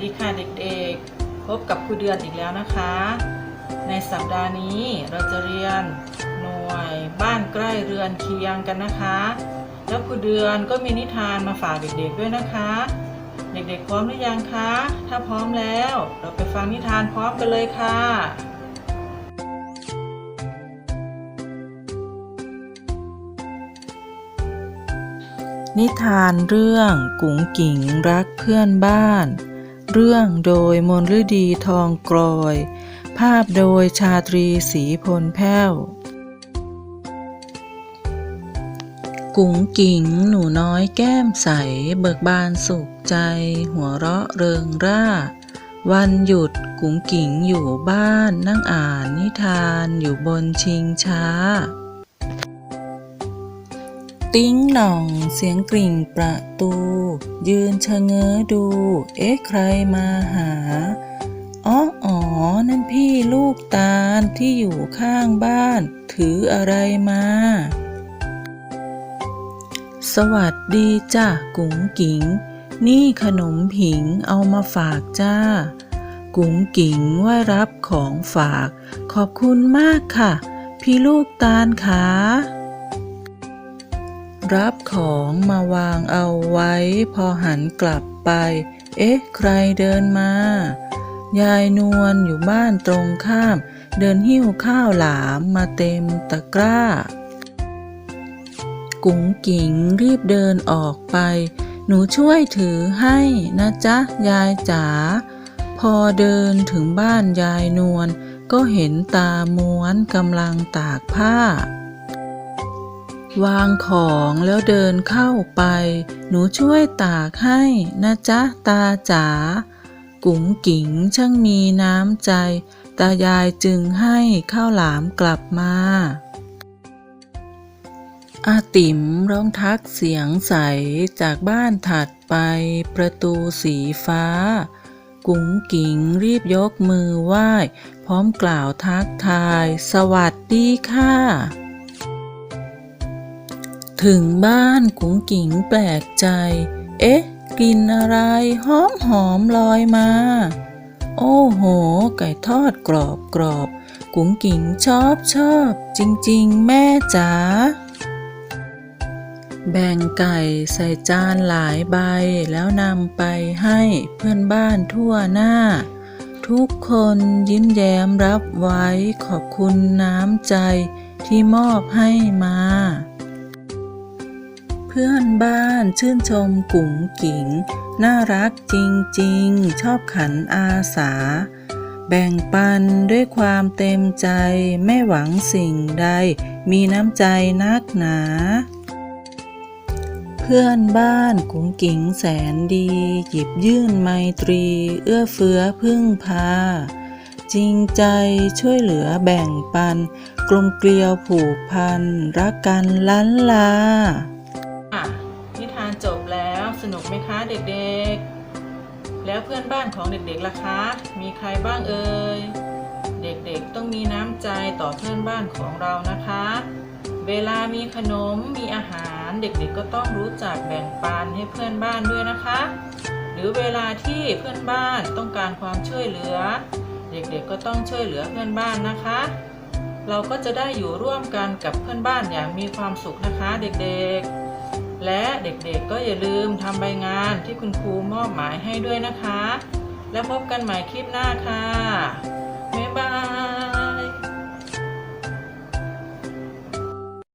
ดีค่ะเด็กๆพบกับครูเดือนอีกแล้วนะคะในสัปดาห์นี้เราจะเรียนหน่วยบ้านใกล้เรือนเคียงกันนะคะแล้วครูเดือนก็มีนิทานมาฝากเด็กๆด้วยนะคะเด็กๆพร้อมหรือยังคะถ้าพร้อมแล้วเราไปฟังนิทานพร้อมกันเลยค่ะนิทานเรื่องกุ๋งกิ๋งรักเพื่อนบ้านเรื่องโดยมนฤดีทองกลอยภาพโดยชาตรีศรีพลแผ้วกุ๋งกิ๋งหนูน้อยแก้มใสเบิกบานสุขใจหัวเราะเริงร่าวันหยุดกุ๋งกิ๋งอยู่บ้านนั่งอ่านนิทานอยู่บนชิงช้าติ๊งหน่องเสียงกริ่งประตูยืนชะเง้อดูใครมาหาอ๋อนั่นพี่ลูกตาลที่อยู่ข้างบ้านถืออะไรมาสวัสดีจ้ะกุ๋งกิ๋งนี่ขนมผิงเอามาฝากจ้ากุ๋งกิ๋งไหว้รับของฝากขอบคุณมากค่ะพี่ลูกตาลขารับของมาวางเอาไว้พอหันกลับไปใครเดินมายายนวลอยู่บ้านตรงข้ามเดินหิ้วข้าวหลามมาเต็มตะกร้ากุ๋งกิ๋งรีบเดินออกไปหนูช่วยถือให้นะจ๊ะยายจ๋าพอเดินถึงบ้านยายนวลก็เห็นตาม้วนกำลังตากผ้าวางของแล้วเดินเข้าไปหนูช่วยตากให้นะจ๊ะตาจ๋ากุ๋งกิ๋งช่างมีน้ำใจตายายจึงให้ข้าวหลามกลับมาอาติ๋มร้องทักเสียงใสจากบ้านถัดไปประตูสีฟ้ากุ๋งกิ๋งรีบยกมือไหว้พร้อมกล่าวทักทายสวัสดีค่ะถึงบ้านกุ๋งกิ๋งแปลกใจกลิ่นอะไรหอมลอยมาโอ้โหไก่ทอดกรอบกุ๋งกิ๋งชอบจริงๆแม่จ๋าแบ่งไก่ใส่จานหลายใบแล้วนำไปให้เพื่อนบ้านทั่วหน้าทุกคนยิ้มแย้มรับไว้ขอบคุณน้ำใจที่มอบให้มาเพื่อนบ้านชื่นชมกุ๋งกิ๋งน่ารักจริงๆชอบขันอาสาแบ่งปันด้วยความเต็มใจไม่หวังสิ่งใดมีน้ำใจนักหนาเพื่อนบ้านกุ๋งกิ๋งแสนดีหยิบยื่นไมตรีเอื้อเฟื้อพึ่งพาจริงใจช่วยเหลือแบ่งปันกลมเกลียวผูกพันรักกันล้านลานิทานจบแล้วสนุกไหมคะเด็กๆแล้วเพื่อนบ้านของเด็กๆล่ะคะมีใครบ้างเอ่ยเด็กๆต้องมีน้ำใจต่อเพื่อนบ้านของเรานะคะเวลามีขนมมีอาหารเด็กๆก็ต้องรู้จักแบ่งปันให้เพื่อนบ้านด้วยนะคะหรือเวลาที่เพื่อนบ้านต้องการความช่วยเหลือเด็กๆก็ต้องช่วยเหลือเพื่อนบ้านนะคะเราก็จะได้อยู่ร่วมกันกับเพื่อนบ้านอย่างมีความสุขนะคะเด็กๆและเด็กๆก็อย่าลืมทำใบงานที่คุณครูมอบหมายให้ด้วยนะคะแล้วพบกันใหม่คลิปหน้าค่ะ